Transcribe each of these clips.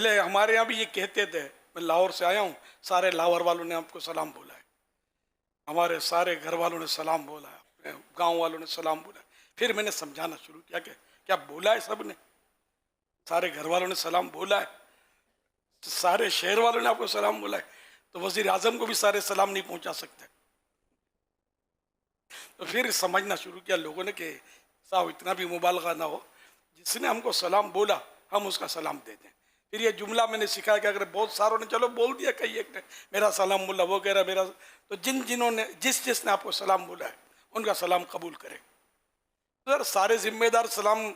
पहले हमारे यहाँ भी ये कहते थे, मैं लाहौर से आया हूँ, सारे लाहौर वालों ने आपको सलाम बोला है, हमारे सारे घर वालों ने सलाम बोला है, गांव वालों ने सलाम बोला है। फिर मैंने समझाना शुरू किया कि क्या बोला है सब ने, सारे घर वालों ने सलाम बोला है, सारे शहर वालों ने आपको सलाम बोला है, तो वजीर आजम को भी सारे सलाम नहीं पहुंचा सकते। तो फिर समझना शुरू किया लोगों ने कि साहब इतना भी मुबालगा ना हो, जिसने हमको सलाम बोला हम उसका सलाम दे दें। फिर ये जुमला मैंने सिखाया कि अगर बहुत सारों ने चलो बोल दिया, कई एक ने मेरा सलाम बोला, वो कह रहा मेरा, तो जिन्होंने जिसने आपको सलाम बोला है उनका सलाम कबूल करें। तो यार सारे जिम्मेदार सलाम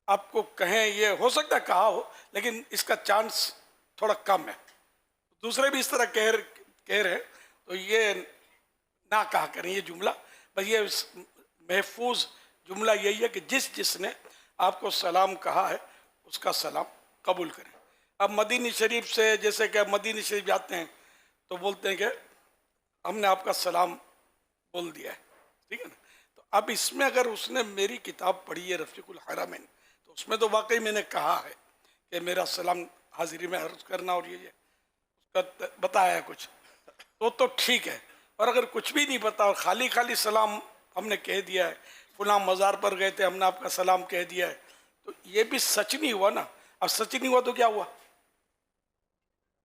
आपको कहें, ये हो सकता है कहा हो, लेकिन इसका चांस थोड़ा कम है। दूसरे भी इस तरह कह रहे हैं, तो ये ना कहा करें ये जुमला। बस ये महफूज जुमला यही है कि जिसने आपको सलाम कहा है उसका सलाम कबूल करें। अब मदीनी शरीफ से, जैसे कि मदीनी शरीफ जाते हैं तो बोलते हैं कि हमने आपका सलाम बोल दिया है, ठीक है ना। तो अब इसमें अगर उसने मेरी किताब पढ़ी है रफ़ीकुल हरमैन, तो उसमें तो वाकई मैंने कहा है कि मेरा सलाम हाजिरी में अर्ज करना, और ये उसका बताया है कुछ, तो ठीक है। और अगर कुछ भी नहीं पता और खाली खाली सलाम हमने कह दिया है, फलां मज़ार पर गए थे हमने आपका सलाम कह दिया है, तो ये भी सच नहीं हुआ ना। अब सच नहीं हुआ तो क्या हुआ?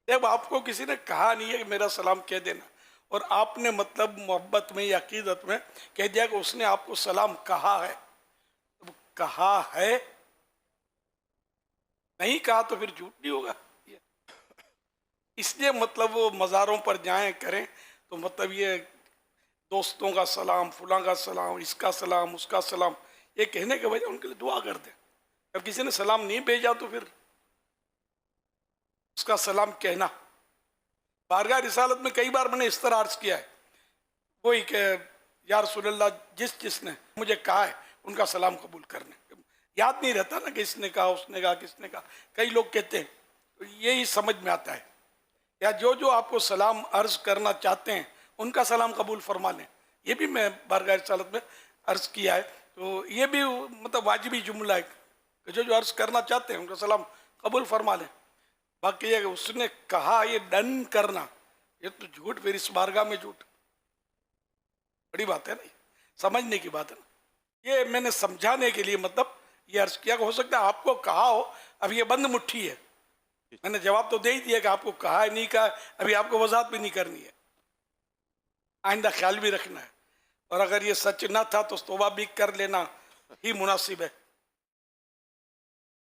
जब आपको किसी ने कहा नहीं है कि मेरा सलाम कह देना, और आपने मतलब मोहब्बत में या अकीदत में कह दिया कि उसने आपको सलाम कहा है, तो कहा है, नहीं कहा तो फिर झूठ नहीं होगा। इसलिए मतलब वो मज़ारों पर जाएं करें तो मतलब ये दोस्तों का सलाम, फुलां का सलाम, इसका सलाम, उसका सलाम, ये कहने के वजह उनके लिए दुआ कर दें। अब किसी ने सलाम नहीं भेजा तो फिर उसका सलाम कहना। बारगाह रिसालत में कई बार मैंने इस तरह अर्ज किया है, वही कि या रसूलल्लाह जिसने मुझे कहा है उनका सलाम कबूल करने। याद नहीं रहता ना कि इसने कहा, उसने कहा, किसने कहा, कई लोग कहते हैं, तो यही समझ में आता है। या जो आपको सलाम अर्ज करना चाहते हैं उनका सलाम कबूल फरमा लें, ये भी मैं बारगाह रिसालत में अर्ज किया है। तो ये भी मतलब वाजिबी जुमला है कि जो अर्ज करना चाहते हैं उनका सलाम कबूल फरमा लें। बाकी ये उसने कहा, ये डन करना, ये तो झूठ, फिर इस बारगाह में झूठ, बड़ी बात है ना, समझने की बात है ना। ये मैंने समझाने के लिए मतलब ये अर्ज किया कि हो सकता है आपको कहा हो, अब ये बंद मुट्ठी है। मैंने जवाब तो दे ही दिया कि आपको कहा है, नहीं कहा, अभी आपको वजाहत भी नहीं करनी है, आइंदा ख्याल भी रखना है। और अगर ये सच ना था तो तौबा भी कर लेना ही मुनासिब है।